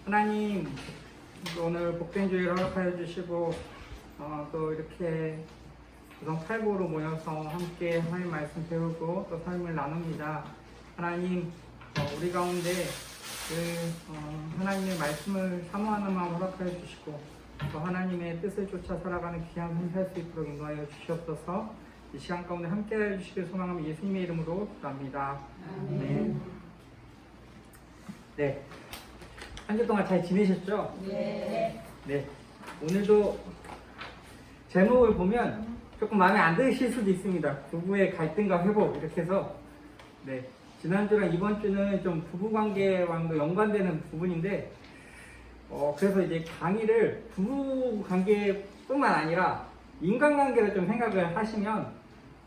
하나님, 오늘 복된 주일 허락하여 주시고 또 이렇게 구성팔보로 모여서 함께 하나님 말씀 배우고 또 삶을 나눕니다. 하나님, 우리 가운데 하나님의 말씀을 사모하는 마음 허락하여 주시고 또 하나님의 뜻을 쫓아 살아가는 귀한 삶 살 수 있도록 인도하여 주시옵소서. 이 시간 가운데 함께 해주시길 소망하며 예수님의 이름으로 기도합니다. 아멘. 네. 한 주 동안 잘 지내셨죠? 네. 네. 오늘도 제목을 보면 조금 마음에 안 드실 수도 있습니다. 부부의 갈등과 회복 이렇게 해서 네. 지난주랑 이번 주는 좀 부부관계와도 연관되는 부분인데 그래서 이제 강의를 부부관계뿐만 아니라 인간관계를 좀 생각을 하시면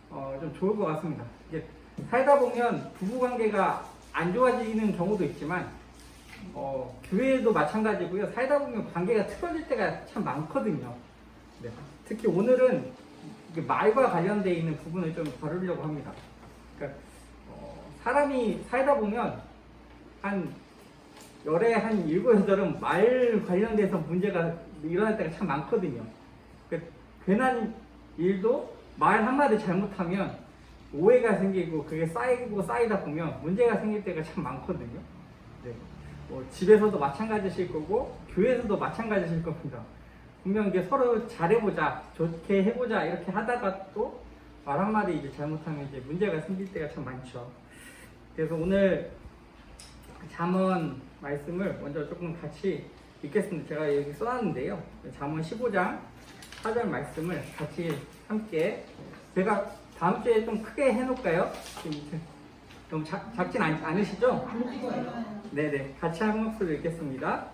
좀 좋을 것 같습니다. 이게 살다 보면 부부관계가 안 좋아지는 경우도 있지만 교회도 마찬가지고요. 살다 보면 관계가 틀어질 때가 참 많거든요. 네. 특히 오늘은 말과 관련되어 있는 부분을 좀 다루려고 합니다. 그러니까 사람이 살다 보면 한 열에 한 7, 8은 말 관련돼서 문제가 일어날 때가 참 많거든요. 그러니까 괜한 일도 말 한마디 잘못하면 오해가 생기고 그게 쌓이고 쌓이다 보면 문제가 생길 때가 참 많거든요. 네. 집에서도 마찬가지실 거고 교회에서도 마찬가지실 겁니다. 분명 이게 서로 잘해보자, 좋게 해보자 이렇게 하다가 또 말 한마디 이제 잘못하면 이제 문제가 생길 때가 참 많죠. 그래서 오늘 잠언 말씀을 먼저 조금 같이 읽겠습니다. 제가 여기 써놨는데요. 잠언 15장 4절 말씀을 같이 함께 제가 다음 주에 좀 크게 해놓을까요? 너무 작진 않으시죠? 네네. 같이 한 목소리 읽겠습니다.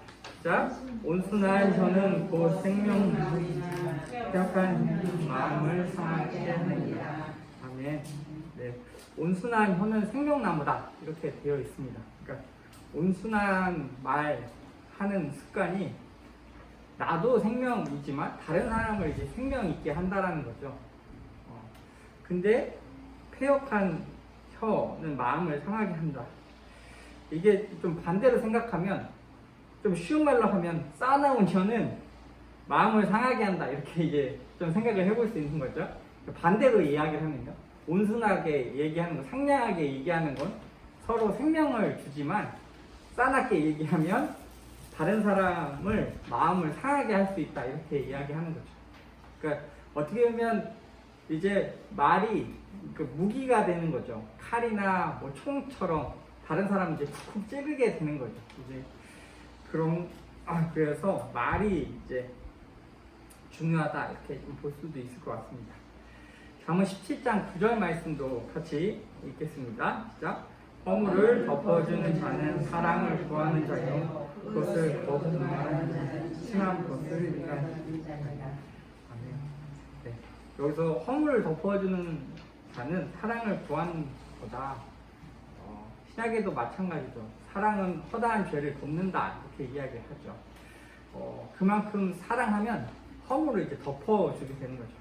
자, 온순한 혀는 곧 생명, 약한 마음을 상하게 하느니라. 아멘. 네. 온순한 혀는 생명나무다. 이렇게 되어 있습니다. 그러니까 온순한 말 하는 습관이 나도 생명이지만 다른 사람을 이제 생명 있게 한다라는 거죠. 근데 폐역한 혀는 마음을 상하게 한다. 이게 좀 반대로 생각하면 좀 쉬운 말로 하면 쌓아놓은 혀는 마음을 상하게 한다. 이렇게 이제 좀 생각을 해볼 수 있는 거죠. 반대로 이야기를 합니다. 온순하게 얘기하는 건, 상냥하게 얘기하는 건 서로 생명을 주지만 싸납게 얘기하면 다른 사람을 마음을 상하게 할 수 있다. 이렇게 이야기하는 거죠. 그러니까 어떻게 보면 이제 말이 무기가 되는 거죠. 칼이나 뭐 총처럼 다른 사람을 이제 쿡쿡 찌르게 되는 거죠. 이제 그래서 말이 이제 중요하다 이렇게 좀 볼 수도 있을 것 같습니다. 잠언 17장 9절 말씀도 같이 읽겠습니다. 시작. 허물을 덮어주는 자는 사랑을 구하는 자요 그것을 거듭하는 자는 친한 것을 위하는 자니라. 네. 여기서 허물을 덮어주는 자는 사랑을 구하는 거다. 신약에도 마찬가지죠. 사랑은 허다한 죄를 덮는다 이렇게 이야기를 하죠. 그만큼 사랑하면 허물을 이제 덮어주게 되는 거죠.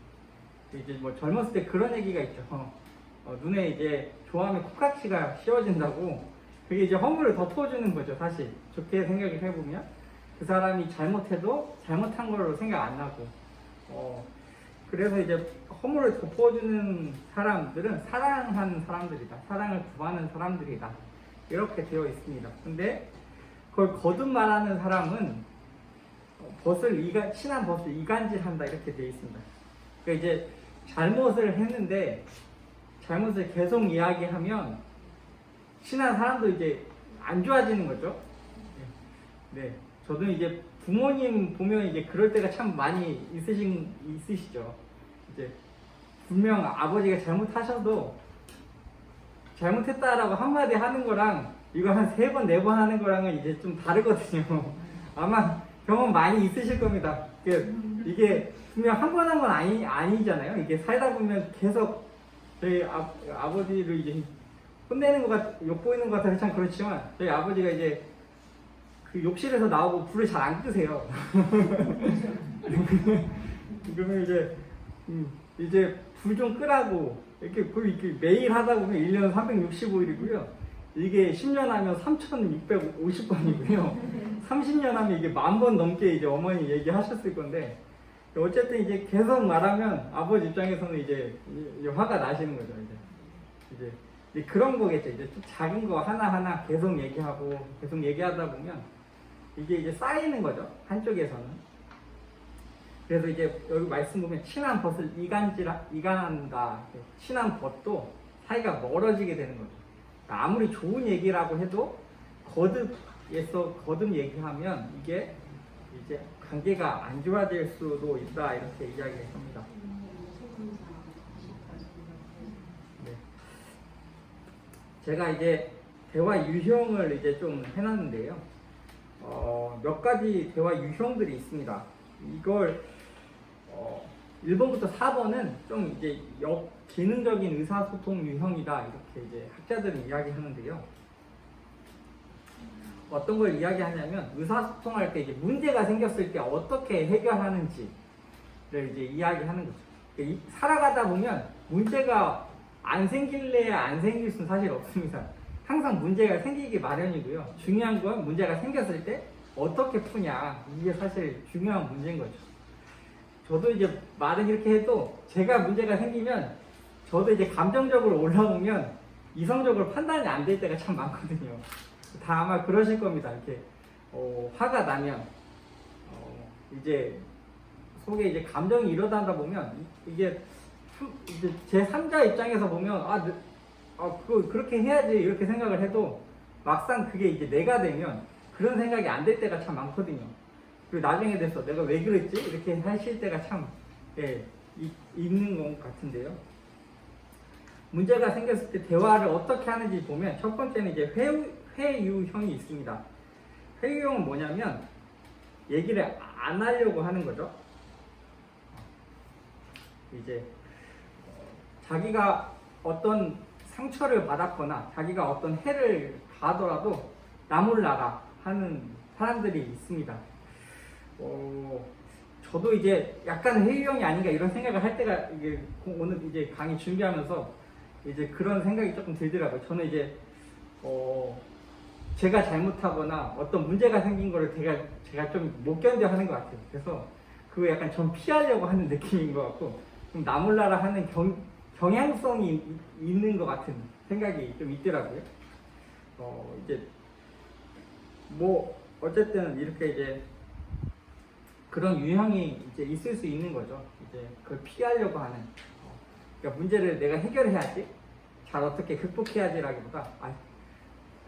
이제 뭐 젊었을 때 그런 얘기가 있죠. 눈에 이제 좋아하면 콧가치가 씌워진다고. 그게 이제 허물을 덮어주는 거죠. 사실 좋게 생각을 해보면 그 사람이 잘못해도 잘못한 걸로 생각 안 나고. 그래서 이제 허물을 덮어주는 사람들은 사랑하는 사람들이다. 사랑을 구하는 사람들이다. 이렇게 되어 있습니다. 근데 그걸 거듭 말하는 사람은 친한 벗을 이간질한다. 이렇게 되어 있습니다. 그러니까 이제 잘못을 했는데 잘못을 계속 이야기하면 친한 사람도 이제 안 좋아지는 거죠. 네. 저도 이제 부모님 보면 이제 그럴 때가 참 많이 있으시죠. 이제 분명 아버지가 잘못하셔도 잘못했다라고 한마디 하는 거랑 이거 한 3번, 4번 하는 거랑은 이제 좀 다르거든요. 아마 경험 많이 있으실 겁니다. 이게 분명 한 번 한 건 아니잖아요. 이게 살다 보면 계속 저희 아버지를 이제 혼내는 것 욕보이는 것 같아서 참 그렇지만 저희 아버지가 이제 그 욕실에서 나오고 불을 잘 안 끄세요. 그러면 이제 불 좀 끄라고 이렇게 매일 하다 보면 1년 365일이고요. 이게 10년 하면 3,650번이고요. 30년 하면 이게 10,000번 넘게 이제 어머니 얘기하셨을 건데, 어쨌든 이제 계속 말하면 아버지 입장에서는 이제 화가 나시는 거죠. 이제 그런 거겠죠. 이제 좀 작은 거 하나하나 계속 얘기하고 계속 얘기하다 보면 이게 이제 쌓이는 거죠. 한쪽에서는. 그래서 이제 여기 말씀 보면 친한 벗을 이간한다. 친한 벗도 사이가 멀어지게 되는 거죠. 그러니까 아무리 좋은 얘기라고 해도 거듭 얘기하면 이게 이제 관계가 안 좋아질 수도 있다, 이렇게 이야기합니다. 네. 제가 이제 대화 유형을 이제 좀 해놨는데요. 몇 가지 대화 유형들이 있습니다. 이걸 1번부터 4번은 좀 이제 기능적인 의사소통 유형이다, 이렇게 이제 학자들은 이야기하는데요. 어떤 걸 이야기하냐면 의사소통할 때 이제 문제가 생겼을 때 어떻게 해결하는지를 이제 이야기하는 거죠. 그러니까 살아가다 보면 문제가 안 생길래야 안 생길 수는 사실 없습니다. 항상 문제가 생기기 마련이고요. 중요한 건 문제가 생겼을 때 어떻게 푸냐, 이게 사실 중요한 문제인 거죠. 저도 이제 말은 이렇게 해도 제가 문제가 생기면 저도 이제 감정적으로 올라오면 이성적으로 판단이 안 될 때가 참 많거든요. 다 아마 그러실 겁니다. 이렇게 화가 나면 이제 속에 이제 감정이 일어나다 보면 이게 제 3자 입장에서 보면 그렇게 해야지 이렇게 생각을 해도 막상 그게 이제 내가 되면 그런 생각이 안 될 때가 참 많거든요. 그리고 나중에 돼서 내가 왜 그랬지? 이렇게 하실 때가 참 있는 것 같은데요. 문제가 생겼을 때 대화를 어떻게 하는지 보면 첫 번째는 이제 회유형이 있습니다. 회유형은 뭐냐면 얘기를 안 하려고 하는 거죠. 이제 자기가 어떤 상처를 받았거나 자기가 어떤 해를 가하더라도 나몰라라 하는 사람들이 있습니다. 저도 이제 약간 회유형이 아닌가 이런 생각을 할 때가 이게 오늘 이제 강의 준비하면서 이제 그런 생각이 조금 들더라고요. 저는 이제 제가 잘못하거나 어떤 문제가 생긴 거를 제가 좀 못 견뎌 하는 것 같아요. 그래서 그거 약간 좀 피하려고 하는 느낌인 것 같고 좀 나몰라라 하는 경향성이 있는 것 같은 생각이 좀 있더라고요. 이제 어쨌든 이렇게 이제 그런 유형이 이제 있을 수 있는 거죠. 이제 그걸 피하려고 하는. 그러니까 문제를 내가 해결해야지, 잘 어떻게 극복해야지라기보다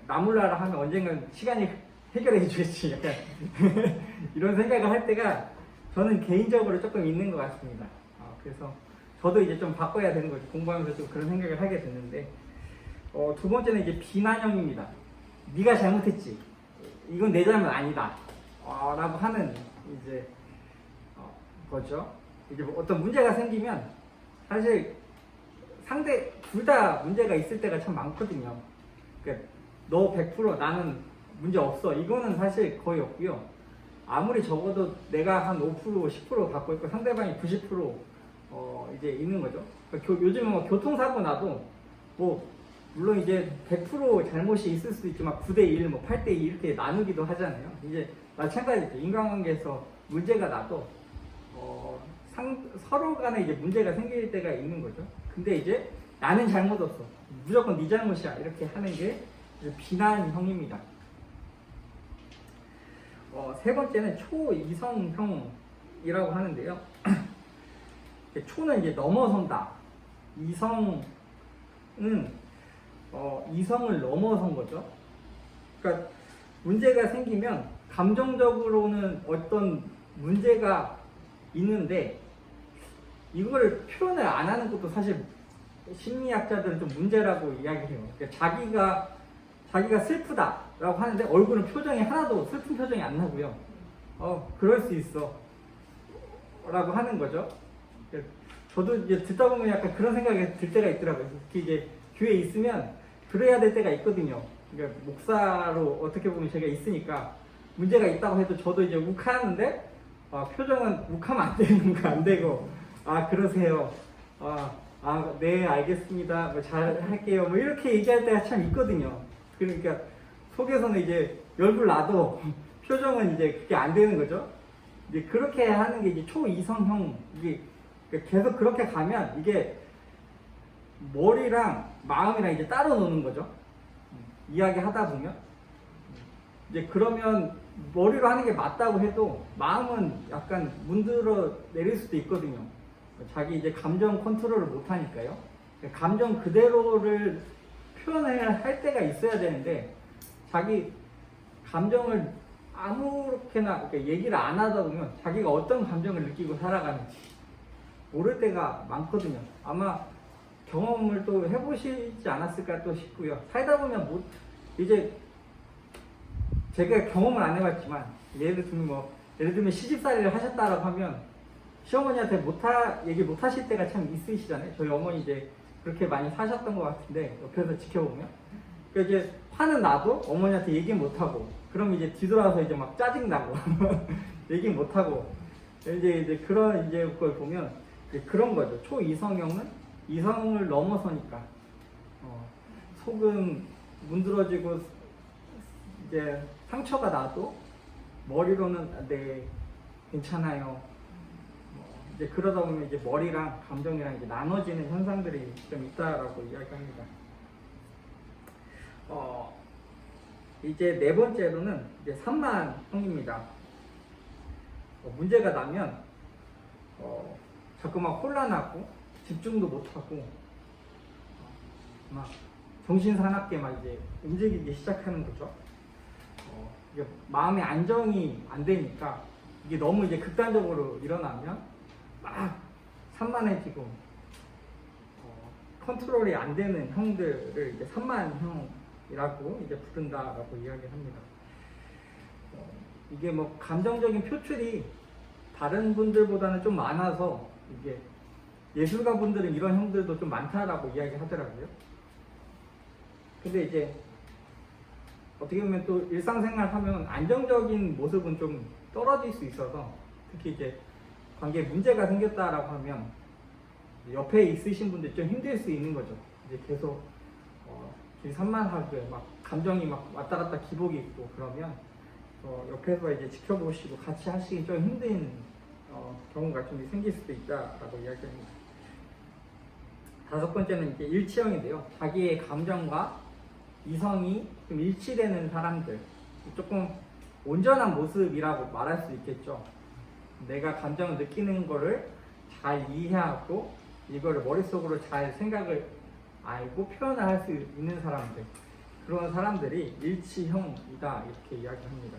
나몰라라 하면 언젠간 시간이 해결해 주겠지, 약간 이런 생각을 할 때가 저는 개인적으로 조금 있는 것 같습니다. 그래서 저도 이제 좀 바꿔야 되는 거죠. 공부하면서 좀 그런 생각을 하게 됐는데, 두 번째는 이제 비난형입니다. 네가 잘못했지, 이건 내 잘못 아니다, 라고 하는 이제 거죠. 이제 어떤 문제가 생기면 사실 둘 다 문제가 있을 때가 참 많거든요. 그러니까 너 100% 나는 문제 없어, 이거는 사실 거의 없고요. 아무리 적어도 내가 한 5%, 10% 갖고 있고 상대방이 90% 이제 있는 거죠. 그러니까 요즘은 교통사고 나도 물론 이제 100% 잘못이 있을 수도 있지만 9대1, 8대2 이렇게 나누기도 하잖아요. 이제 마찬가지죠. 인간관계에서 문제가 나도 서로 간에 이제 문제가 생길 때가 있는 거죠. 근데 이제 나는 잘못 없어, 무조건 네 잘못이야, 이렇게 하는 게 비난형입니다. 세 번째는 초이성형이라고 하는데요. 초는 이제 넘어선다. 이성은 이성을 넘어선 거죠. 그러니까 문제가 생기면 감정적으로는 어떤 문제가 있는데 이거를 표현을 안 하는 것도 사실 심리학자들은 좀 문제라고 이야기해요. 그러니까 자기가 슬프다라고 하는데 얼굴은 표정이 하나도 슬픈 표정이 안 나고요. 그럴 수 있어 라고 하는 거죠. 저도 이제 듣다 보면 약간 그런 생각이 들 때가 있더라고요. 특히 이제 교회에 있으면 그래야 될 때가 있거든요. 그러니까 목사로 어떻게 보면 제가 있으니까 문제가 있다고 해도 저도 이제 욱하는데 표정은 욱하면 안 되는 거 안 되고 그러세요. 네 알겠습니다. 잘 할게요. 이렇게 얘기할 때가 참 있거든요. 그러니까 속에서는 이제 열불 나도 표정은 이제 그게 안 되는 거죠. 이제 그렇게 하는 게 이제 초이성형, 이게 계속 그렇게 가면 이게 머리랑 마음이랑 이제 따로 노는 거죠. 이야기 하다 보면. 이제 그러면 머리로 하는 게 맞다고 해도 마음은 약간 문드러 내릴 수도 있거든요. 자기 이제 감정 컨트롤을 못 하니까요. 감정 그대로를 표현을 할 때가 있어야 되는데 자기 감정을 아무렇게나 얘기를 안 하다 보면 자기가 어떤 감정을 느끼고 살아가는지 모를 때가 많거든요. 아마 경험을 또 해보시지 않았을까 또 싶고요. 살다 보면 못, 이제 제가 경험을 안 해봤지만 예를 들면 시집살이를 하셨다라고 하면 시어머니한테 얘기 못 하실 때가 참 있으시잖아요. 저희 어머니 이제 그렇게 많이 사셨던 것 같은데 옆에서 지켜보면 그러니까 이제 화는 나도 어머니한테 얘기 못 하고 그럼 이제 뒤돌아서 이제 막 짜증 나고 얘기 못 하고 이제 그런 이제 걸 보면 이제 그런 거죠. 초이성형은 이성을 넘어서니까 속은 문드러지고 이제 상처가 나도 머리로는 네 괜찮아요. 이제 그러다 보면 이제 머리랑 감정이랑 이제 나눠지는 현상들이 좀 있다라고 이야기합니다. 이제 네 번째로는 이제 산만형입니다. 문제가 나면 자꾸 막 혼란하고 집중도 못하고 막 정신사납게 막 이제 움직이기 시작하는 거죠. 이게 마음의 안정이 안 되니까 이게 너무 이제 극단적으로 일어나면 막 산만해지고 컨트롤이 안 되는 형들을 이제 산만형이라고 이제 부른다라고 이야기합니다. 이게 뭐 감정적인 표출이 다른 분들보다는 좀 많아서 이게 예술가 분들은 이런 형들도 좀 많다라고 이야기하더라고요. 근데 이제 어떻게 보면 또 일상생활 하면 안정적인 모습은 좀 떨어질 수 있어서 특히 이제 관계에 문제가 생겼다라고 하면 옆에 있으신 분들 좀 힘들 수 있는 거죠. 이제 계속 산만하게 막 감정이 막 왔다 갔다 기복이 있고 그러면 옆에서 이제 지켜보시고 같이 하시기 좀 힘든 경우가 좀 생길 수도 있다라고 이야기합니다. 다섯 번째는 이제 일치형인데요. 자기의 감정과 이성이 좀 일치되는 사람들, 조금 온전한 모습이라고 말할 수 있겠죠. 내가 감정을 느끼는 거를 잘 이해하고 이거를 머릿속으로 잘 생각을 알고 표현을 할 수 있는 사람들, 그런 사람들이 일치형이다 이렇게 이야기합니다.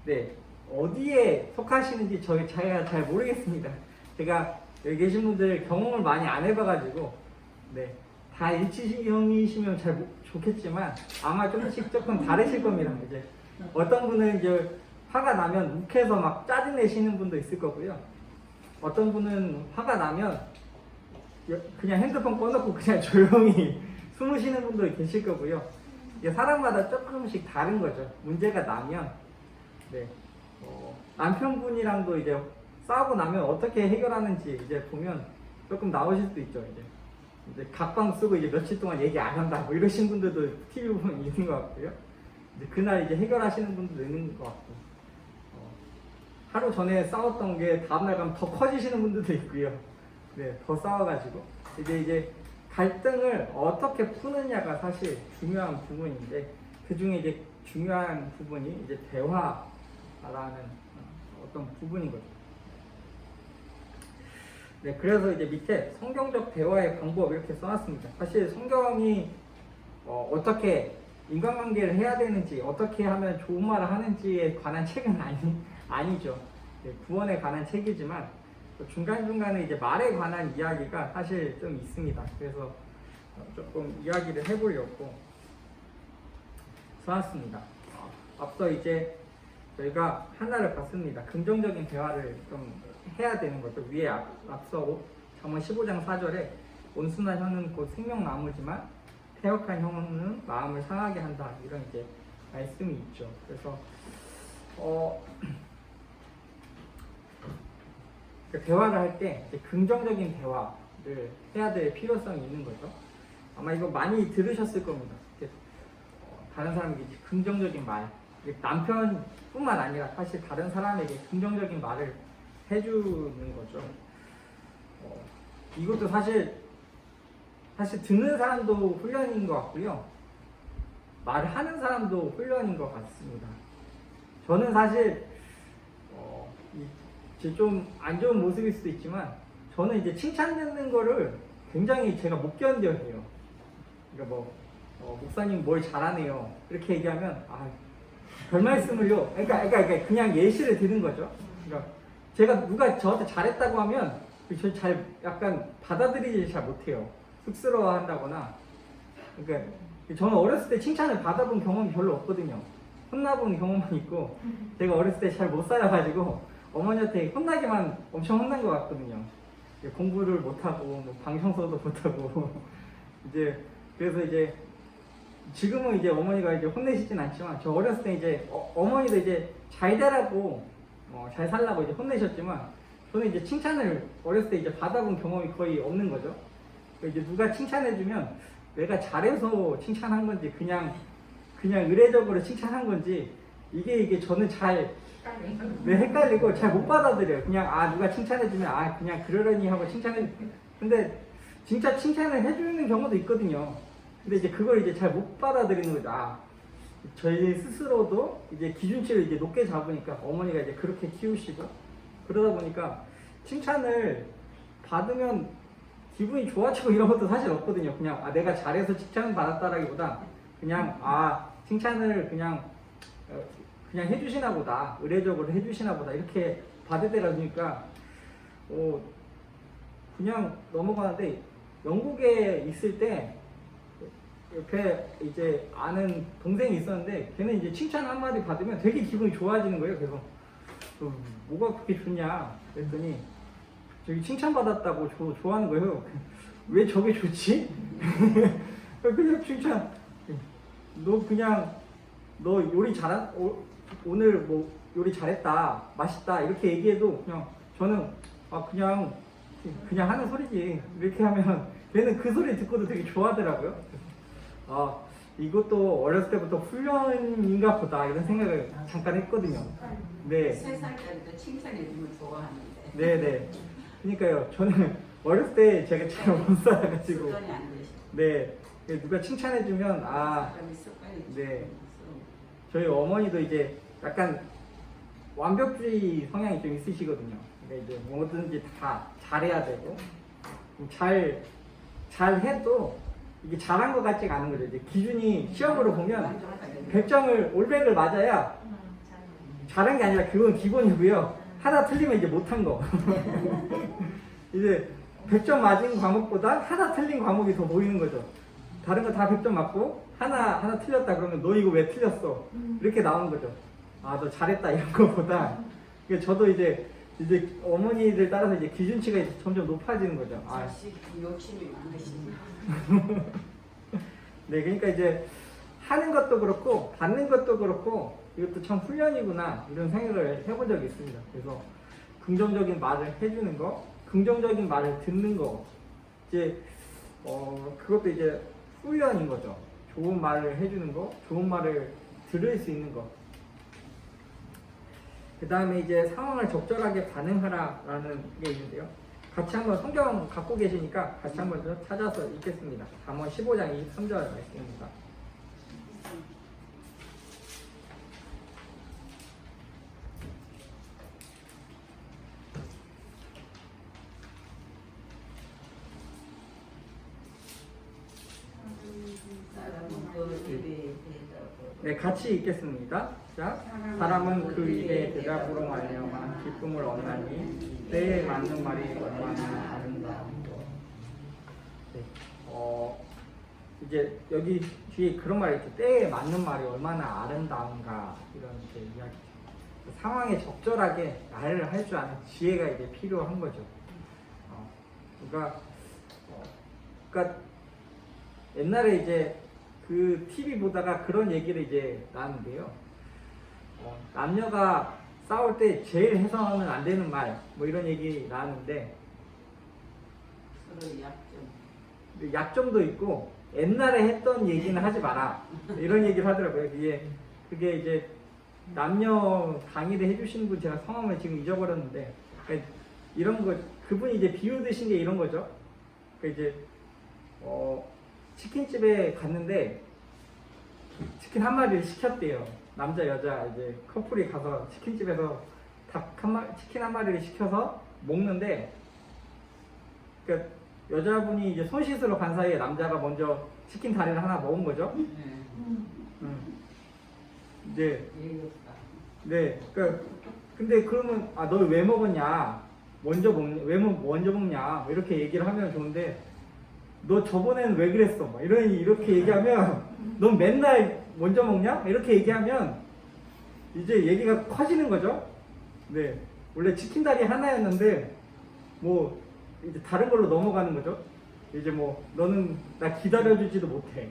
네, 어디에 속하시는지 제가 잘 모르겠습니다. 제가 여기 계신 분들 경험을 많이 안 해봐가지고 네, 다 일치형이시면 좋겠지만 아마 조금 다르실 겁니다. 이제 어떤 분은 이제 화가 나면 욱해서 막 짜증내시는 분도 있을 거고요. 어떤 분은 화가 나면 그냥 핸드폰 꺼놓고 그냥 조용히 숨을 쉬는 분도 계실 거고요. 이게 사람마다 조금씩 다른 거죠. 문제가 나면 네, 남편분이랑도 이제 싸우고 나면 어떻게 해결하는지 이제 보면 조금 나오실 수도 있죠. 이제 각방 쓰고 이제 며칠 동안 얘기 안 한다 뭐 이러신 분들도 TV 보면 있는 것 같고요. 이제 그날 이제 해결하시는 분들도 있는 것 같고 하루 전에 싸웠던 게 다음날 가면 더 커지시는 분들도 있고요. 네, 더 싸워가지고 이제 갈등을 어떻게 푸느냐가 사실 중요한 부분인데 그 중에 이제 중요한 부분이 이제 대화라는 어떤 부분인 거죠. 네, 그래서 이제 밑에 성경적 대화의 방법 이렇게 써놨습니다. 사실 성경이 어떻게 인간관계를 해야 되는지 어떻게 하면 좋은 말을 하는지에 관한 책은 아니죠. 네, 구원에 관한 책이지만 중간중간에 이제 말에 관한 이야기가 사실 좀 있습니다. 그래서 조금 이야기를 해보려고 써놨습니다. 앞서 이제 저희가 하나를 봤습니다. 긍정적인 대화를 좀 해야 되는 거죠. 위에 앞서 잠언 15장 4절에 온순한 혀는 곧 생명나무지만 태역한 혀는 마음을 상하게 한다. 이런 이제 말씀이 있죠. 그래서 대화를 할 때 긍정적인 대화를 해야 될 필요성이 있는 거죠. 아마 이거 많이 들으셨을 겁니다. 이렇게, 다른 사람에게 긍정적인 말, 남편뿐만 아니라 사실 다른 사람에게 긍정적인 말을 해주는 거죠. 이것도 사실 듣는 사람도 훈련인 것 같고요. 말을 하는 사람도 훈련인 것 같습니다. 저는 사실 좀 안 좋은 모습일 수도 있지만 저는 이제 칭찬 듣는 거를 굉장히 제가 못 견뎌해요. 그러니까 목사님 뭘 잘하네요 이렇게 얘기하면 별 말씀을요. 그러니까 그냥 예시를 드는 거죠. 그러니까 제가 누가 저한테 잘했다고 하면 저 잘 약간 받아들이지 잘 못해요. 쑥스러워한다거나. 그러니까 저는 어렸을 때 칭찬을 받아본 경험이 별로 없거든요. 혼나본 경험만 있고 제가 어렸을 때 잘 못 살아가지고 어머니한테 혼나기만 엄청 혼난 것 같거든요. 공부를 못하고 방 청소도 못하고 이제 그래서 이제 지금은 이제 어머니가 이제 혼내시진 않지만 저 어렸을 때 이제 어머니도 이제 잘 되라고 잘 살라고 이제 혼내셨지만 저는 이제 칭찬을 어렸을 때 이제 받아본 경험이 거의 없는 거죠. 이제 누가 칭찬해주면 내가 잘해서 칭찬한 건지 그냥 의례적으로 칭찬한 건지 이게 저는 잘 헷갈리고 잘 못 받아들여요. 그냥 누가 칭찬해주면 그냥 그러려니 하고 칭찬해. 근데 진짜 칭찬을 해주는 경우도 있거든요. 근데 이제 그걸 이제 잘 못 받아들이는 거죠. 저희 스스로도 이제 기준치를 이제 높게 잡으니까 어머니가 이제 그렇게 키우시고 그러다 보니까 칭찬을 받으면 기분이 좋아지고 이런 것도 사실 없거든요. 그냥 내가 잘해서 칭찬을 받았다라기보다 그냥 칭찬을 그냥 해주시나 보다, 의례적으로 해주시나 보다 이렇게 받을 때가 되니까 그냥 넘어가는데 영국에 있을 때 옆에 이제 아는 동생이 있었는데 걔는 이제 칭찬 한마디 받으면 되게 기분이 좋아지는 거예요. 그래서 뭐가 그렇게 좋냐 그랬더니 저기 칭찬받았다고 좋아하는 거예요. 왜 저게 좋지? 그냥 칭찬 너 요리 오늘 요리 잘했다 맛있다 이렇게 얘기해도 그냥 저는 그냥 하는 소리지 이렇게 하면 걔는 그 소리 듣고도 되게 좋아하더라고요. 이것도 어렸을 때부터 훈련인가 보다 이런 생각을 잠깐 했거든요. 네. 3살짜리도 칭찬해주면 좋아하는데. 네네. 그러니까요. 저는 어렸을 때 제가 잘 못 살아가지고. 습관이 안 되시죠. 네. 누가 칭찬해주면 습관이 네. 저희 어머니도 이제 약간 완벽주의 성향이 좀 있으시거든요. 그러니까 이제 뭐든지 다 잘해야 되고 잘해도 이게 잘한 것 같지가 않은 거죠. 이제 기준이 시험으로 보면 100점을 올백을 맞아야 잘한 게 아니라 그건 기본이고요. 하나 틀리면 이제 못한 거. 이제 100점 맞은 과목보다 하나 틀린 과목이 더 보이는 거죠. 다른 거 다 100점 맞고 하나 틀렸다 그러면 너 이거 왜 틀렸어? 이렇게 나오는 거죠. 너 잘했다 이런 거보다. 저도 이제 어머니들 따라서 이제 기준치가 이제 점점 높아지는 거죠. 자식 욕심이 많으시네. 네, 그러니까 이제 하는 것도 그렇고 받는 것도 그렇고 이것도 참 훈련이구나 이런 생각을 해본 적이 있습니다. 그래서 긍정적인 말을 해주는 거, 긍정적인 말을 듣는 거, 이제 그것도 이제 훈련인 거죠. 좋은 말을 해주는 거, 좋은 말을 들을 수 있는 거. 그 다음에 이제 상황을 적절하게 반응하라라는 게 있는데요. 같이 한번 성경 갖고 계시니까 같이 한번 좀 찾아서 읽겠습니다. 잠언 15장 23절 말씀입니다. 네, 같이 읽겠습니다. 자, 사람은 그 입의 대답으로 말미암아 기쁨을 얻나니 때에 맞는 말이 얼마나 아름다운가. 네, 이제 여기 뒤에 그런 말이 있죠. 때에 맞는 말이 얼마나 아름다운가 이런 이제 이야기죠. 상황에 적절하게 말을 할 줄 아는 지혜가 이제 필요한 거죠. 그러니까 옛날에 이제 그 TV 보다가 그런 얘기를 이제 나왔는데요. 남녀가 싸울 때 제일 해서는 안 되는 말, 뭐 이런 얘기 나왔는데 서로 약점. 약점도 있고 옛날에 했던 얘기는 하지 마라 이런 얘기를 하더라고요. 그게 이제 남녀 강의를 해주시는 분 제가 성함을 지금 잊어버렸는데 그러니까 이런 거 그분이 이제 비유 드신 게 이런 거죠. 그러니까 이제 치킨집에 갔는데 치킨 한 마리를 시켰대요. 남자 여자 이제 커플이 가서 치킨집에서 치킨 한 마리를 시켜서 먹는데 그러니까 여자분이 이제 손 씻으러 간 사이에 남자가 먼저 치킨 다리를 하나 먹은 거죠. 이제 예의 없다. 네, 그러니까 근데 그러면 너 왜 먹었냐? 왜 먼저 먹냐? 뭐 이렇게 얘기를 하면 좋은데 너 저번에는 왜 그랬어? 막 이렇게 얘기하면 넌 맨날 먼저 먹냐? 이렇게 얘기하면 이제 얘기가 커지는 거죠. 네, 원래 치킨 다리 하나였는데 뭐 이제 다른 걸로 넘어가는 거죠. 이제 뭐 너는 나 기다려주지도 못해.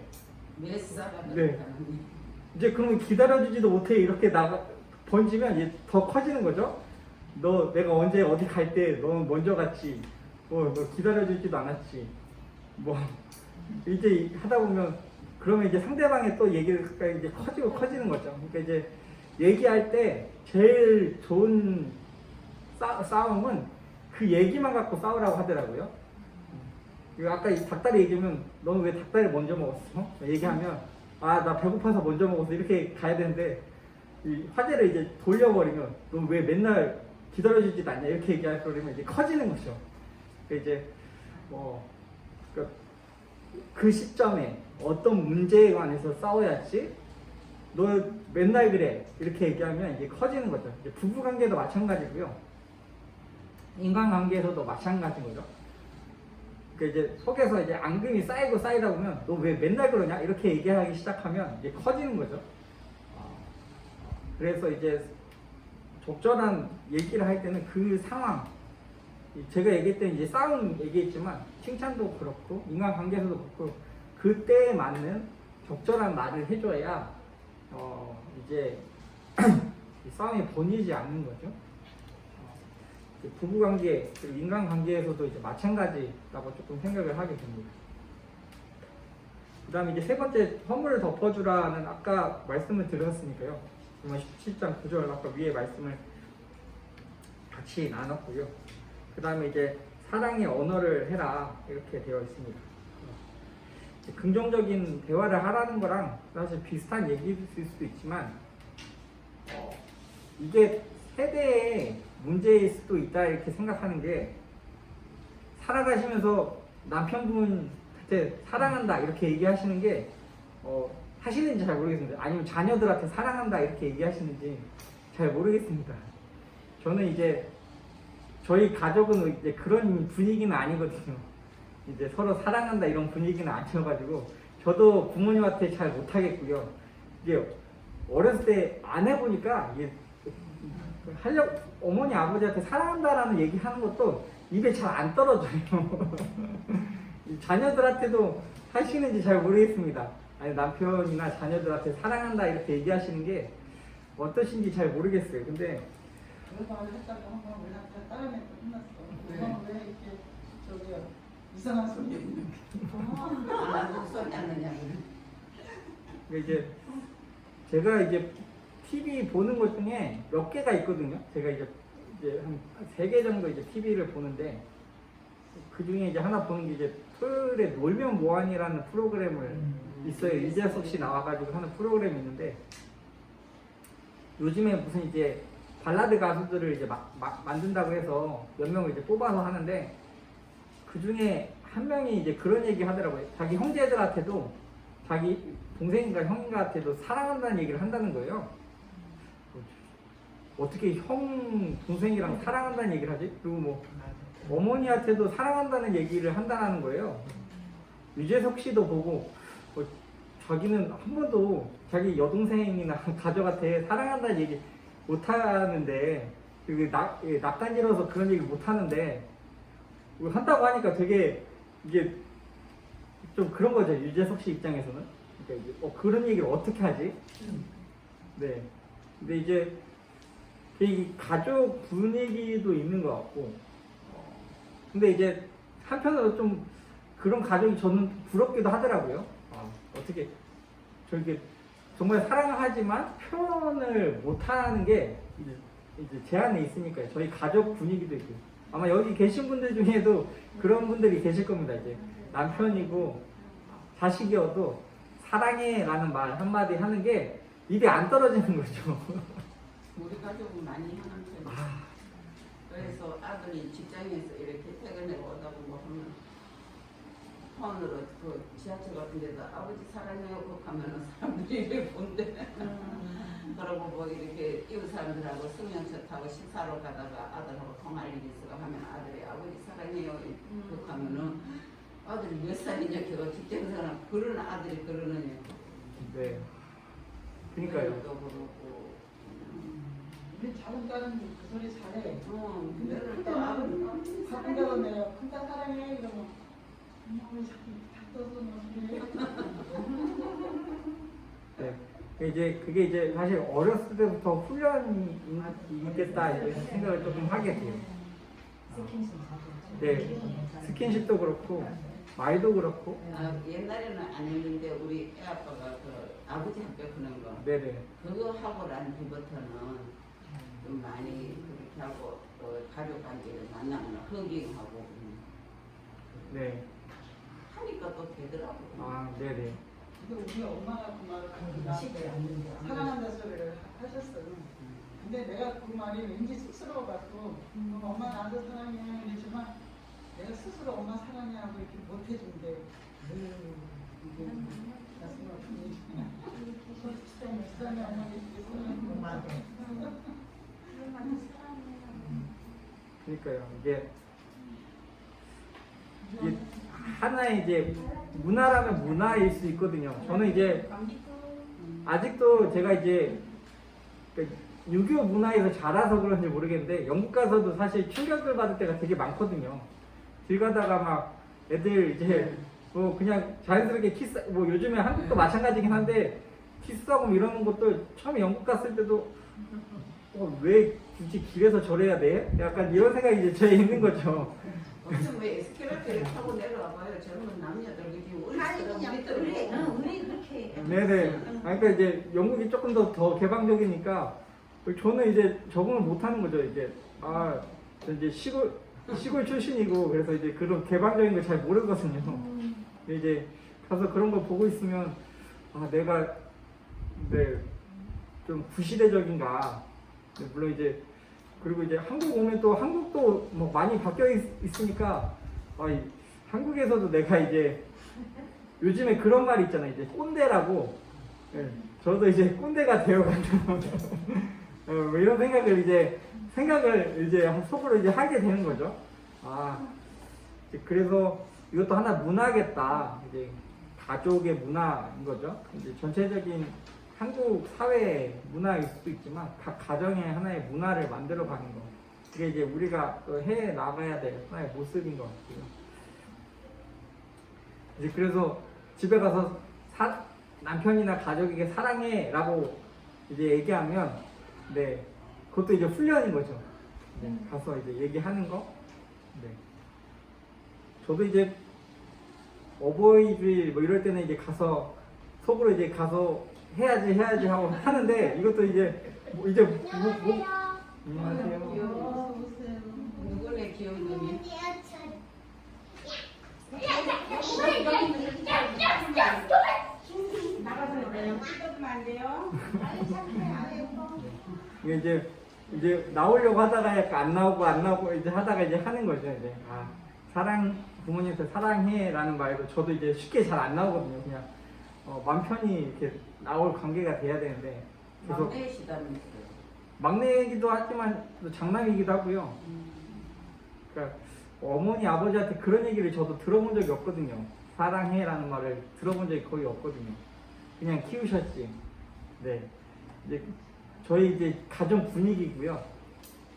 몇 사람을 네. 이제 그러면 기다려주지도 못해 이렇게 번지면 이제 더 커지는 거죠. 내가 언제 어디 갈 때 너는 먼저 갔지. 너 기다려주지도 않았지. 뭐 이제 하다 보면 그러면 이제 상대방의 또 얘기가 이제 커지는 거죠. 그러니까 이제 얘기할 때 제일 좋은 싸움은 그 얘기만 갖고 싸우라고 하더라고요. 아까 이 닭다리 얘기하면 너는 왜 닭다리 먼저 먹었어? 얘기하면 나 배고파서 먼저 먹었어 이렇게 가야 되는데 이 화제를 이제 돌려버리면 너 왜 맨날 기다려주지도 않냐 이렇게 얘기할 거면 이제 커지는 거죠. 그러니까 이제 그 시점에 어떤 문제에 관해서 싸워야지 너 맨날 그래 이렇게 얘기하면 이제 커지는 거죠. 이제 부부관계도 마찬가지고요. 인간관계에서도 마찬가지인 거죠. 그러니까 이제 속에서 이제 앙금이 쌓이다 보면 너 왜 맨날 그러냐 이렇게 얘기하기 시작하면 이제 커지는 거죠. 그래서 이제 적절한 얘기를 할 때는 그 상황 제가 얘기했던 이제 싸움 얘기했지만 칭찬도 그렇고 인간관계에서도 그렇고 그때에 맞는 적절한 말을 해줘야 이제 싸움이 번지지 않는 거죠. 부부관계 그리고 인간관계에서도 이제 마찬가지라고 조금 생각을 하게 됩니다. 그 다음에 이제 세 번째 허물을 덮어주라는 아까 말씀을 드렸으니까요. 정말 17장 9절 아까 위에 말씀을 같이 나눴고요. 그 다음에 이제 사랑의 언어를 해라 이렇게 되어 있습니다. 긍정적인 대화를 하라는 거랑 사실 비슷한 얘기일 수도 있지만 이게 세대의 문제일 수도 있다 이렇게 생각하는 게 살아가시면서 남편분한테 사랑한다 이렇게 얘기하시는 게 하시는지 잘 모르겠습니다. 아니면 자녀들한테 사랑한다 이렇게 얘기하시는지 잘 모르겠습니다. 저는 이제 저희 가족은 이제 그런 분위기는 아니거든요. 이제 서로 사랑한다 이런 분위기는 아니어가지고 저도 부모님한테 잘 못하겠고요. 이게 어렸을 때 안 해보니까 이게 어머니 아버지한테 사랑한다라는 얘기하는 것도 입에 잘 안 떨어져요. 자녀들한테도 하시는지 잘 모르겠습니다. 아니 남편이나 자녀들한테 사랑한다 이렇게 얘기하시는 게 어떠신지 잘 모르겠어요. 근데 그래도 했다가 한번 왜 다른 애 끝났어. 그건 왜 이렇게 이상한 소리 했냐. 무슨 소리 안 나냐. 이제 제가 이제 TV 보는 것 중에 몇 개가 있거든요. 제가 이제 한 3개 정도 이제 TV를 보는데 그 중에 이제 하나 보는 게 이제 토요일에 놀면 뭐하니라는 프로그램을 있어요. 이재석 씨 나와가지고 하는 프로그램이 있는데 요즘에 무슨 이제 발라드 가수들을 이제 만든다고 해서 몇 명을 이제 뽑아서 하는데 그 중에 한 명이 이제 그런 얘기 하더라고요. 자기 형제들한테도 자기 동생인가 형인가한테도 사랑한다는 얘기를 한다는 거예요. 어떻게 형 동생이랑 사랑한다는 얘기를 하지? 그리고 뭐 어머니한테도 사랑한다는 얘기를 한다는 거예요. 유재석 씨도 보고 자기는 한 번도 자기 여동생이나 가족한테 사랑한다는 얘기 못 하는데 낯간지러워서 그런 얘기 못 하는데 한다고 하니까 되게 이게 좀 그런 거죠. 유재석 씨 입장에서는 그러니까 이제 그런 얘기를 어떻게 하지? 네. 근데 이제 이 가족 분위기도 있는 것 같고 근데 이제 한편으로 좀 그런 가족이 저는 부럽기도 하더라고요. 어떻게 저렇게 정말 사랑하지만 표현을 못하는 게 이제 제 안에 있으니까요. 저희 가족 분위기도 있고 아마 여기 계신 분들 중에도 그런 분들이 계실 겁니다. 이제 남편이고 자식이어도 사랑해라는 말 한마디 하는 게 입에 안 떨어지는 거죠. 우리 가족은 많이 하는 편이에요. 아, 그래서 아들이 직장에서 이렇게 퇴근해 오다 보면 폰으로 그 지하철 같은 데도 아버지 사랑해요 하면은 사람들이 이렇게 본대. 그러고 뭐 이렇게 이웃 사람들하고 승용차 타고 식사로 가다가 아들하고 통할 일이 있어 하면 아들이 아버지 사랑해요 그렇게 하면은 아들이 몇 살이냐 걔가 직장생활 그런 아들이 그러느냐. 네. 그러니까요. 또 그러고. 우리 작은 딸은 그 소리 잘해. 근데 또 아버지 가끔 가다 내가 큰딸 사랑해 이러면 엄마 왜 자꾸 다 떠서 그래? 네. 그게 이제 사실 어렸을 때부터 훈련이 있겠다 이런 생각을 조금 하게 돼요. 네. 스킨십도 그렇고 말도 그렇고. 옛날에는 안 했는데 우리 애 아빠가 그 아버지 학교 그런 거 네네. 그거 하고 난 뒤부터는 좀 많이 그렇게 하고 또 가족 관계를 만나면 허깅하고 네. 하니까 또 되더라고. 네네. 근데 우리 엄마가 그 말을 나한테 사랑한다 소리를 하셨어요. 근데 내가 그 말이 왠지 쑥스러워갖고 엄마 나도 사랑해 그러지만 내가 스스로 엄마 사랑해 하고 이렇게 못 해준대. 이게 가슴 아픈 얘기야. 사랑해 엄마 이렇게 사랑해. 그러니까요. 이게 하나의 이제 문화라면 문화일 수 있거든요. 저는 이제 아직도 제가 이제 유교 문화에서 자라서 그런지 모르겠는데 영국 가서도 사실 충격을 받을 때가 되게 많거든요. 길 가다가 막 애들 이제 뭐 그냥 자연스럽게 키스, 뭐 요즘에 한국도 마찬가지긴 한데 키스하고 이러는 것도 처음에 영국 갔을 때도 왜 굳이 길에서 저래야 돼? 약간 이런 생각이 이제 저에 있는 거죠. 무슨 왜 에스컬레이터를 타고 내려와봐요. 젊은 남녀들 우리 그렇게 네네. 그러니까 이제 영국이 조금 더 개방적이니까 저는 이제 적응을 못하는 거죠. 이제 저 이제 시골 출신이고 그래서 이제 그런 개방적인 걸 잘 모르거든요. 근데 이제 가서 그런 걸 보고 있으면 내가 좀 구시대적인가. 물론 이제 그리고 이제 한국 오면 또 한국도 뭐 많이 바뀌어 있으니까 한국에서도 내가 이제 요즘에 그런 말이 있잖아요. 이제 꼰대라고. 네, 저도 이제 꼰대가 되어가지고 뭐 이런 생각을 이제 속으로 이제 하게 되는 거죠. 이제 그래서 이것도 하나 문화겠다. 이제 가족의 문화인 거죠. 이제 전체적인 한국 사회의 문화일 수도 있지만 각 가정의 하나의 문화를 만들어가는 거. 그게 이제 우리가 해 나가야 될 하나의 모습인 것 같고요. 이제 그래서 집에 가서 남편이나 가족에게 사랑해라고 이제 얘기하면, 그것도 이제 훈련인 거죠. 가서 이제 얘기하는 거. 저도 이제 어버이주일 뭐 이럴 때는 이제 가서 속으로 이제 가서 해야지 하고 하는데 이것도 이제 안녕하세요. 귀여워. 누구네 귀여운 놈이? 나가서 그래요. 찍어주면 안 돼요? 이게 이제 나오려고 하다가 약간 안 나오고 이제 하다가 이제 하는 거죠. 이제 부모님한테 사랑해라는 말도 저도 이제 쉽게 잘 안 나오거든요. 그냥 맘 편히 이렇게 나올 관계가 돼야 되는데 계속 막내시다면서요? 막내이기도 하지만 또 장남이기도 하고요. 그러니까 어머니 아버지한테 그런 얘기를 저도 들어본 적이 없거든요. 사랑해라는 말을 들어본 적이 거의 없거든요. 그냥 키우셨지. 이제 저희 이제 가정 분위기고요.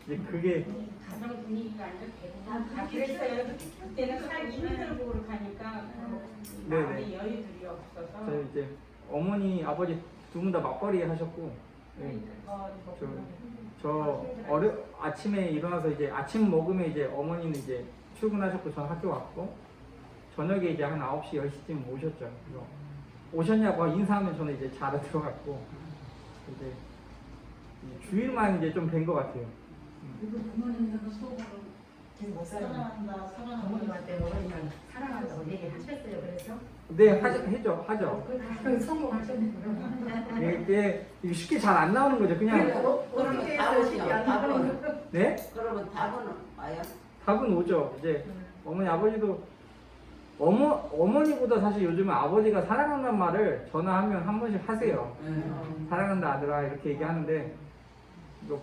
이제 그게 가정 분위기가 아니라 대부분 그랬어요. 그때는 살기 힘들고 그러니까 마음의 여유들이 없어서 저희 이제 어머니 아버지 두 분 다 맞벌이 하셨고, 아침에 일어나서 이제 아침 먹으면 이제 어머니는 이제 출근하셨고 저는 학교 왔고, 저녁에 이제 한 9시, 10시쯤 오셨죠. 그래서 오셨냐고 인사하면 저는 이제 자러 들어갔고, 이제 이 주일만 이제 좀 뵌 것 같아요. 그리고 부모님들은 속으로 계속 못 살아요. 사랑한다, 사랑한다. 부모님한테 어머니만 사랑한다고 얘기를 하셨어요. 그래서 네, 하죠. 그 성공하셨는구나. 이게 쉽게 잘 안 나오는 거죠. 그냥, 그러면 답은요? 답은 네? 그러면 답은 와요? 답은 오죠. 이제 어머니, 아버지도 어머니보다 사실 요즘은 아버지가 사랑한다는 말을 전화하면 한 번씩 하세요. 사랑한다 아들아 이렇게 얘기하는데 이거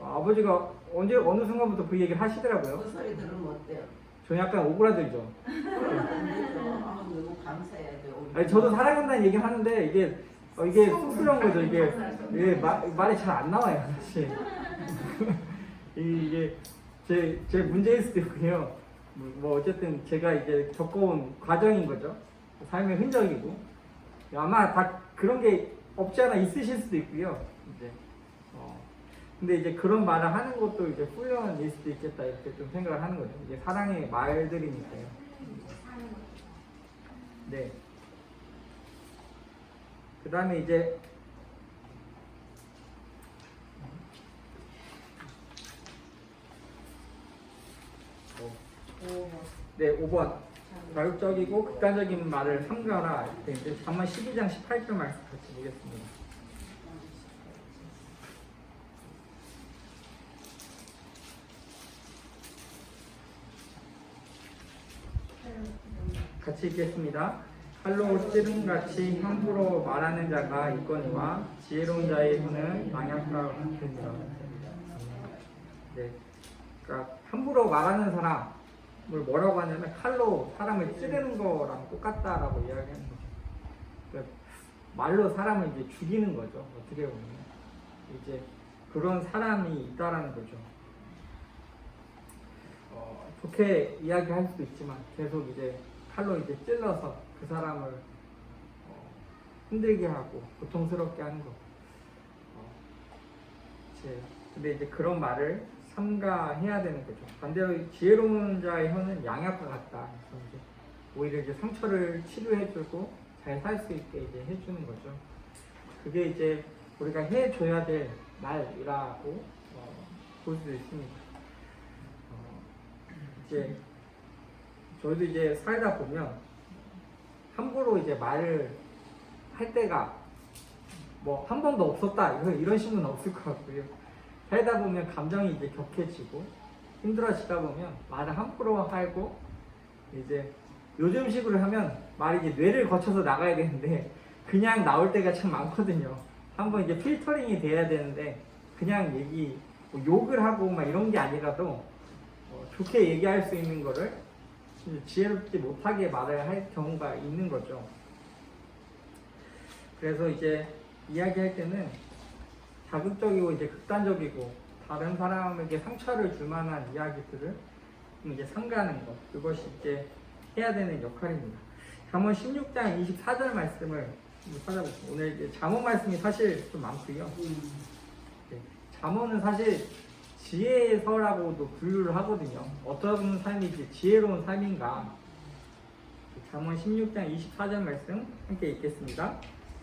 아버지가 어느 순간부터 그 얘기를 하시더라고요. 그 소리 들으면 어때요? 저 약간 오그라들죠. 그러면 안 되죠. 너무 감사해야죠. 우리. 아니, 저도 사랑한다는 얘기를 하는데 이게 쑥스러운 거죠. 이게 말이 잘 안 나와요, 사실. 이게 제 문제일 수도 있고요. 뭐 어쨌든 제가 이제 겪어온 과정인 거죠. 삶의 흔적이고 아마 다 그런 게 없지 않아 있으실 수도 있고요. 이제 근데 이제 그런 말을 하는 것도 이제 훈련일 수도 있겠다 이렇게 좀 생각을 하는 거죠. 이게 사랑의 말들이니까요. 네. 그 다음에 이제 네, 5번. 자극적이고 극단적인 말을 삼가라. 이제 잠언 12장 18절 말씀 같이 보겠습니다. 같이 읽겠습니다. 칼로 찌름같이 함부로 말하는 자가 있거니와 지혜로운 자의 혀는 양약과 같으니라. 네, 그러니까 함부로 말하는 사람을 뭐라고 하냐면 칼로 사람을 찌르는 거랑 똑같다라고 이야기하는 거죠. 그러니까 말로 사람을 이제 죽이는 거죠. 어떻게 보면 이제 그런 사람이 있다라는 거죠. 좋게 이야기할 수도 있지만 계속 이제 칼로 이제 찔러서 그 사람을 힘들게 하고 고통스럽게 하는 거. 근데 이제 그런 말을 삼가해야 되는 거죠. 반대로 지혜로운 자의 혀는 양약과 같다. 그래서 이제 오히려 이제 상처를 치료해주고 잘 살 수 있게 이제 해주는 거죠. 그게 이제 우리가 해줘야 될 말이라고 볼 수도 있습니다. 이제 저희도 이제 살다 보면 함부로 이제 말을 할 때가 뭐 한 번도 없었다 이런 식은 없을 것 같고요. 살다 보면 감정이 이제 격해지고 힘들어지다 보면 말을 함부로 하고 이제 요즘식으로 하면 말이 이제 뇌를 거쳐서 나가야 되는데 그냥 나올 때가 참 많거든요. 한번 이제 필터링이 돼야 되는데 그냥 뭐 욕을 하고 막 이런 게 아니라도 좋게 얘기할 수 있는 거를 지혜롭지 못하게 말을 할 경우가 있는 거죠. 그래서 이제 이야기할 때는 자극적이고 이제 극단적이고 다른 사람에게 상처를 줄 만한 이야기들을 이제 삼가는 것, 그것이 이제 해야 되는 역할입니다. 잠언 16장 24절 말씀을 찾아보겠습니다. 오늘 이제 잠언 말씀이 사실 좀 많고요. 네, 잠언은 사실 지혜서라고도 분류를 하거든요. 어떤 삶이 이제 지혜로운 삶인가. 잠언 16장 24절 말씀 함께 읽겠습니다.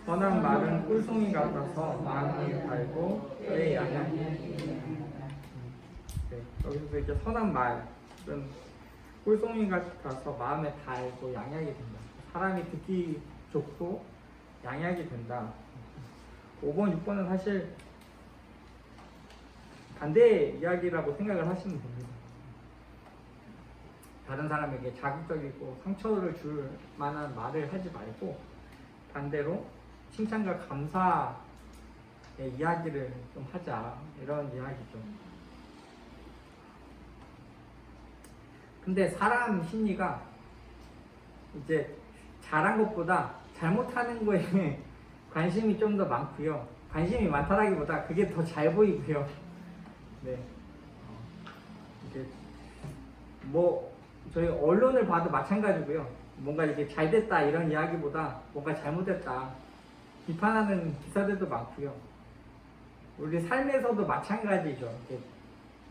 선한 말은 꿀송이 같아서 마음이 달고 뼈에 양향이. 네, 여기서 이제 선한 말은 꿀송이 같아서 마음에 달고 양약이 된다. 사람이 듣기 좋고 양약이 된다. 5번, 6번은 사실 반대 이야기라고 생각을 하시면 됩니다. 다른 사람에게 자극적이고 상처를 줄 만한 말을 하지 말고 반대로 칭찬과 감사의 이야기를 좀 하자, 이런 이야기죠. 근데 사람 심리가 이제 잘한 것보다 잘못하는 거에 관심이 좀 더 많고요. 관심이 많다라기보다 그게 더 잘 보이고요. 네. 이제 뭐 저희 언론을 봐도 마찬가지고요. 뭔가 이게 잘 됐다 이런 이야기보다 뭔가 잘못됐다 비판하는 기사들도 많고요. 우리 삶에서도 마찬가지죠.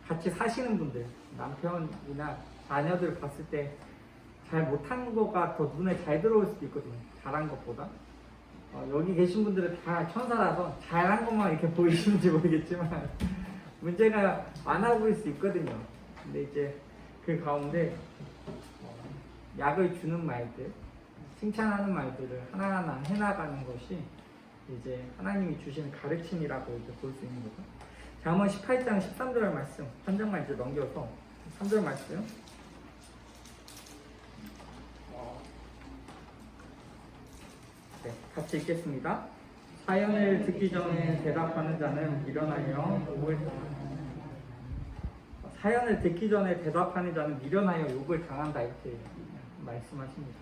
같이 사시는 분들, 남편이나 자녀들 봤을 때 잘 못한 거가 더 눈에 잘 들어올 수도 있거든요. 잘한 것보다. 여기 계신 분들은 다 천사라서 잘한 것만 이렇게 보이시는지 모르겠지만 문제가 많아 보일 수 있거든요. 근데 이제 그 가운데 약을 주는 말들, 칭찬하는 말들을 하나하나 해나가는 것이 이제 하나님이 주시는 가르침이라고 이렇게 볼 수 있는 거죠. 자, 한번 18장 13절 말씀 한 장만 이제 넘겨서 3절 말씀. 네, 같이 읽겠습니다. 사연을 듣기 전에 대답하는 자는 미련하여 욕을 사연을 듣기 전에 대답하는 자는 미련하여 욕을 당한다 이렇게 말씀하십니다.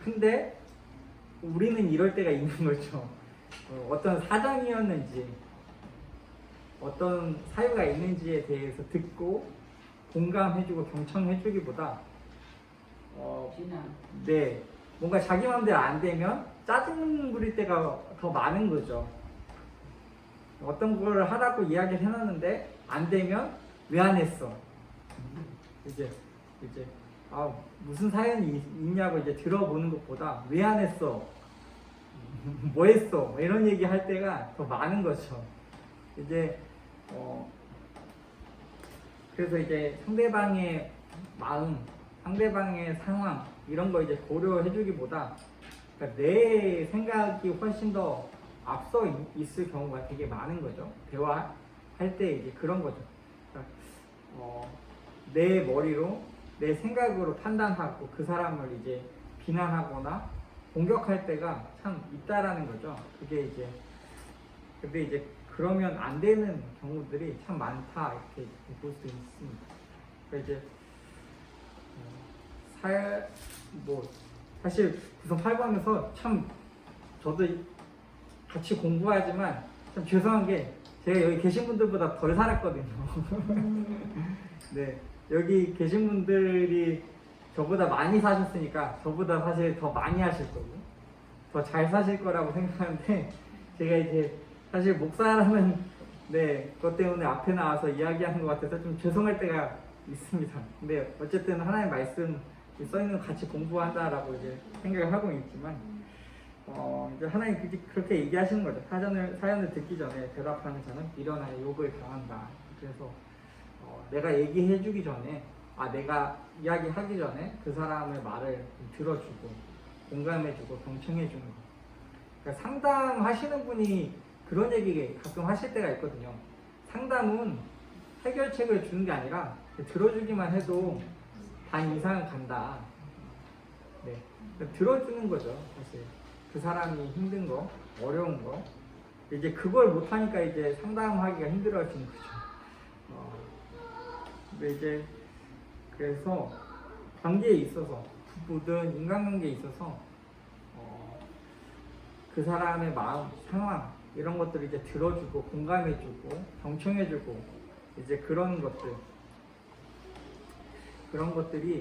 근데 우리는 이럴 때가 있는 거죠. 어떤 사정이었는지 어떤 사유가 있는지에 대해서 듣고 공감해주고 경청해주기보다 네, 뭔가 자기 마음대로 안 되면 짜증 부릴 때가 더 많은 거죠. 어떤 걸 하라고 이야기를 해놨는데 안 되면 왜 안 했어? 이제 무슨 사연이 있냐고 이제 들어보는 것보다 왜 안 했어? 뭐 했어? 이런 얘기 할 때가 더 많은 거죠. 이제 그래서 이제 상대방의 마음, 상대방의 상황 이런 거 이제 고려해주기보다 그러니까 내 생각이 훨씬 더 앞서 있을 경우가 되게 많은 거죠. 대화할 때 이제 그런 거죠. 그러니까 내 머리로 내 생각으로 판단하고 그 사람을 이제 비난하거나 공격할 때가 참 있다라는 거죠. 근데 이제 그러면 안 되는 경우들이 참 많다 이렇게 볼 수 있습니다. 그러니까 이제 사실 구성 8과하면서 참 저도 같이 공부하지만 참 죄송한 게 제가 여기 계신 분들보다 덜 살았거든요. 네, 여기 계신 분들이 저보다 많이 사셨으니까 저보다 사실 더 많이 하실 거고 더 잘 사실 거라고 생각하는데 제가 이제 사실 목사라는 것 때문에 앞에 나와서 이야기하는 것 같아서 좀 죄송할 때가 있습니다. 근데 어쨌든 하나님의 말씀 써있는 거 같이 공부한다라고 이제 생각을 하고 있지만 이제 하나님 그렇게 얘기하시는 거죠. 사연을 듣기 전에 대답하는 자는 미련하여 욕을 당한다. 그래서 내가 얘기해주기 전에 내가 이야기하기 전에 그 사람의 말을 들어주고 공감해주고 경청해주는 거. 그러니까 상담하시는 분이 그런 얘기 가끔 하실 때가 있거든요. 상담은 해결책을 주는 게 아니라 들어주기만 해도 반 이상은 간다. 네, 들어주는 거죠. 사실 그 사람이 힘든 거, 어려운 거, 이제 그걸 못하니까 이제 상담하기가 힘들어지는 거죠. 근데 이제 그래서 관계에 있어서 부부든 인간관계에 있어서 그 사람의 마음, 상황 이런 것들을 이제 들어주고 공감해주고 경청해주고 이제 그런 것들이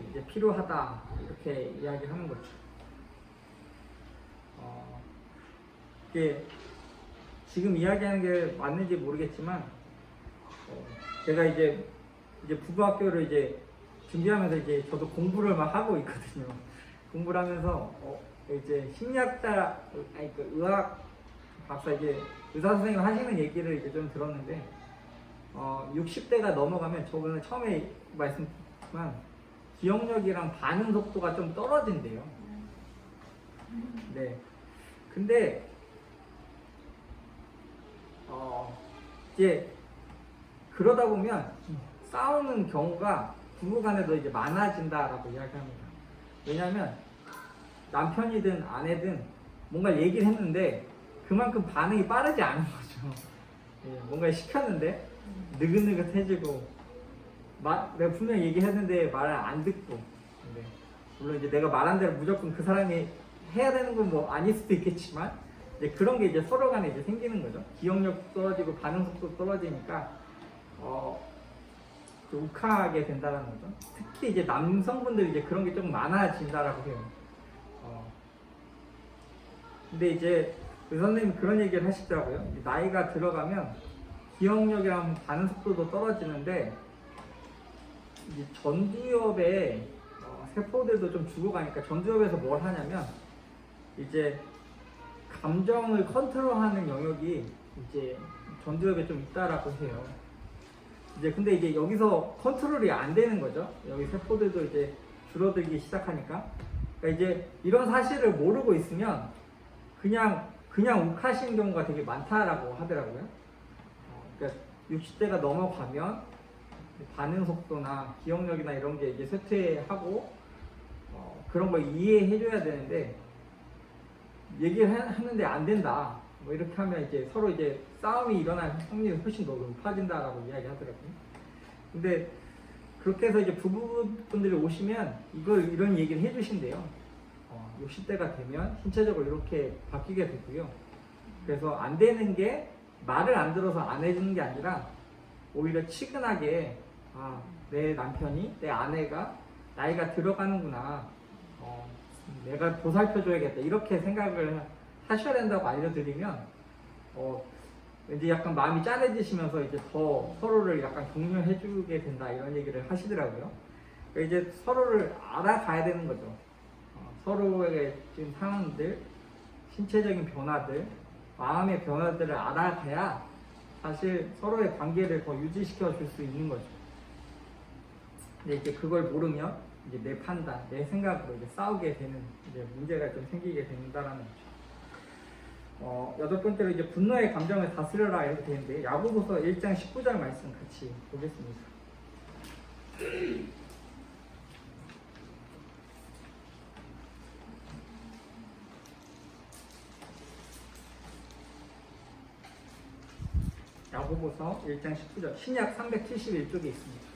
이제 필요하다 이렇게 이야기하는 거죠. 이게 지금 이야기하는 게 맞는지 모르겠지만 제가 이제 부부학교를 이제 준비하면서 이제 저도 공부를 막 하고 있거든요. 공부를 하면서 이제 심리학자, 그 의학 박사 이제 의사 선생님 하시는 얘기를 이제 좀 들었는데 60대가 넘어가면 저번에 처음에 말씀드렸지만 기억력이랑 반응 속도가 좀 떨어진대요. 네. 근데 이제 그러다 보면 싸우는 경우가 부부간에도 이제 많아진다라고 이야기합니다. 왜냐하면 남편이든 아내든 뭔가 얘기를 했는데 그만큼 반응이 빠르지 않은 거죠. 예, 뭔가 시켰는데 느긋느긋해지고 내가 분명히 얘기했는데 말을 안 듣고 네. 물론 이제 내가 말한 대로 무조건 그 사람이 해야 되는 건 뭐 아닐 수도 있겠지만 이제 그런 게 이제 서로 간에 이제 생기는 거죠. 기억력 떨어지고 반응 속도 떨어지니까 욱하게 된다는 거죠. 특히 이제 남성분들이 이제 그런 게 좀 많아진다라고 해요. 근데 이제 그 선생님이 그런 얘기를 하시더라고요. 나이가 들어가면 기억력이랑 반응 속도도 떨어지는데 이제 전두엽에 세포들도 좀 죽어가니까 전두엽에서 뭘 하냐면 이제 감정을 컨트롤하는 영역이 이제 전두엽에 좀 있다라고 해요. 이제 근데 이제 여기서 컨트롤이 안 되는 거죠. 여기 세포들도 이제 줄어들기 시작하니까. 그러니까 이제 이런 사실을 모르고 있으면 그냥 욱하시는 경우가 되게 많다라고 하더라고요. 그러니까 60대가 넘어가면 반응 속도나 기억력이나 이런 게 이제 쇠퇴하고 그런 걸 이해해줘야 되는데 얘기를 하는데 안 된다. 뭐 이렇게 하면 이제 서로 이제 싸움이 일어날 확률이 훨씬 더 높아진다라고 이야기하더라고요. 근데 그렇게 해서 이제 부부분들이 오시면 이런 얘기를 해주신대요. 60대가 되면 신체적으로 이렇게 바뀌게 되고요. 그래서 안 되는 게 말을 안 들어서 안 해주는 게 아니라 오히려 치근하게 내 남편이, 내 아내가 나이가 들어가는구나. 내가 보살펴줘야겠다. 이렇게 생각을 하셔야 된다고 알려드리면 왠지 약간 마음이 짠해지시면서 이제 더 서로를 약간 격려해주게 된다. 이런 얘기를 하시더라고요. 그러니까 이제 서로를 알아가야 되는 거죠. 서로의 지금 상황들, 신체적인 변화들, 마음의 변화들을 알아가야 사실 서로의 관계를 더 유지시켜 줄 수 있는 거죠. 근데 이제 그걸 모르면 이제 내 판단, 내 생각으로 이제 싸우게 되는 이제 문제가 좀 생기게 된다라는 거죠. 여덟 번째로 이제 분노의 감정을 다스려라 이렇게 되는데 야고보서 1장 19절 말씀 같이 보겠습니다. 야고보서 1장 19절 신약 371쪽에 있습니다.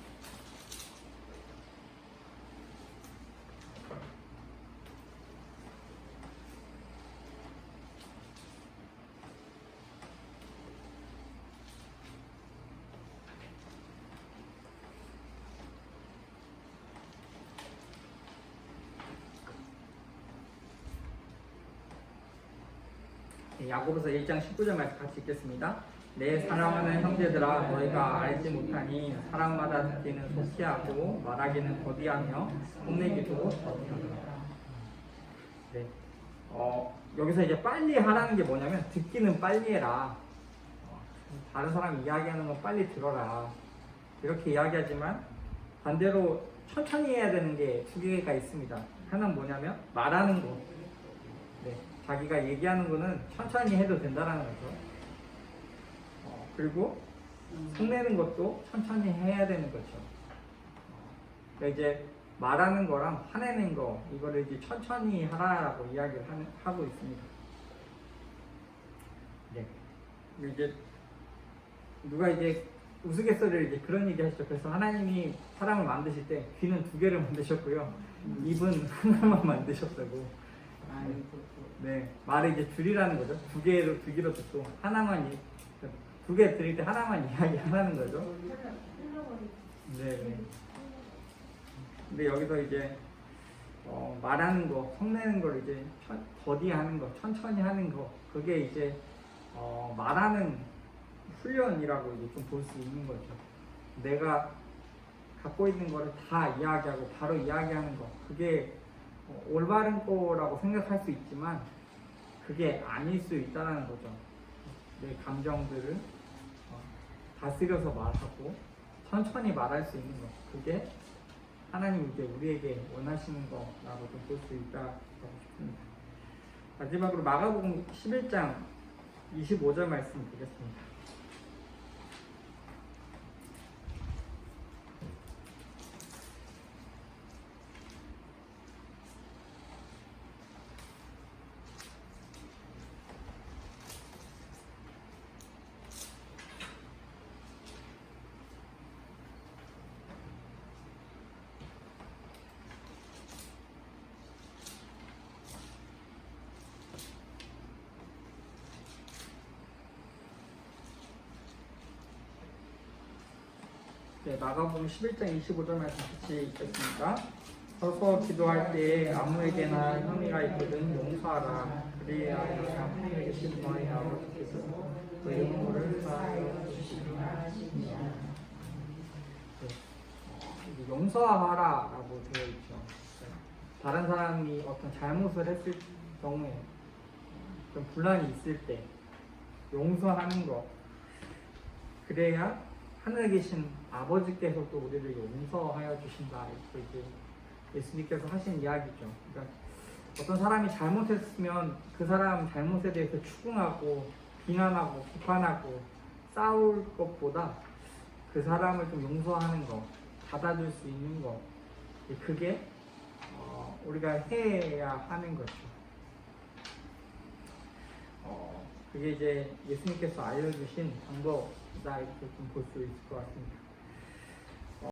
야고보서 1장 19절 말씀 같이 읽겠습니다. 내 사랑하는 형제들아 너희가 알지 못하니 사랑마다 듣기는 속히하고 말하기는 더디하며 혼내기도 더디하더라. 네. 여기서 이제 빨리 하라는 게 뭐냐면 듣기는 빨리 해라. 다른 사람 이야기하는 건 빨리 들어라. 이렇게 이야기하지만 반대로 천천히 해야 되는 게 두 개가 있습니다. 하나는 뭐냐면 말하는 거. 네. 자기가 얘기하는 거는 천천히 해도 된다라는 거죠. 그리고 성내는 것도 천천히 해야 되는 거죠. 그러니까 이제 말하는 거랑 화내는 거 이거를 이제 천천히 하라라고 이야기를 하고 있습니다. 네. 이제 누가 이제 우스갯소리를 이제 그런 얘기 하시죠. 그래서 하나님이 사람을 만드실 때 귀는 2개를 만드셨고요, 입은 하나만 만드셨다고. 네, 말을 이제 줄이라는 거죠. 2개로 듣고 하나만 2개 들을 때 하나만 이야기하라는 거죠. 네. 근데 여기서 이제 말하는 거, 성내는 걸 이제 더디하는 거, 천천히 하는 거, 그게 이제 말하는 훈련이라고 이제 좀 볼 수 있는 거죠. 내가 갖고 있는 거를 다 이야기하고 바로 이야기하는 거, 그게 올바른 거라고 생각할 수 있지만 그게 아닐 수 있다는 거죠. 내 감정들을 다스려서 말하고 천천히 말할 수 있는 것, 그게 하나님이 이제 우리에게 원하시는 거라고 좀 볼 수 있다고 싶습니다. 마지막으로 마가복음 11장 25절 말씀 드리겠습니다. 네, 마가복음 11장 25절 말씀 같이 읽겠습니다. 서서 기도할 때에 아무에게나 혐의가 있거든 용서하라. 그래야 너희가 하늘에 계신 너희 아버지께서 너희 영혼을 사하여 주시리라. 용서하라라고 되어 있죠. 다른 사람이 어떤 잘못을 했을 경우에 좀 분란이 있을 때 용서하는 거. 그래야 하늘에 계신 아버지께서 또 우리를 용서하여 주신다. 이렇게 이제 예수님께서 하신 이야기죠. 그러니까 어떤 사람이 잘못했으면 그 사람 잘못에 대해서 추궁하고 비난하고 비판하고 싸울 것보다 그 사람을 좀 용서하는 거, 받아줄 수 있는 거, 그게 우리가 해야 하는 거죠. 그게 이제 예수님께서 알려주신 방법이다 이렇게 좀 볼 수 있을 것 같습니다.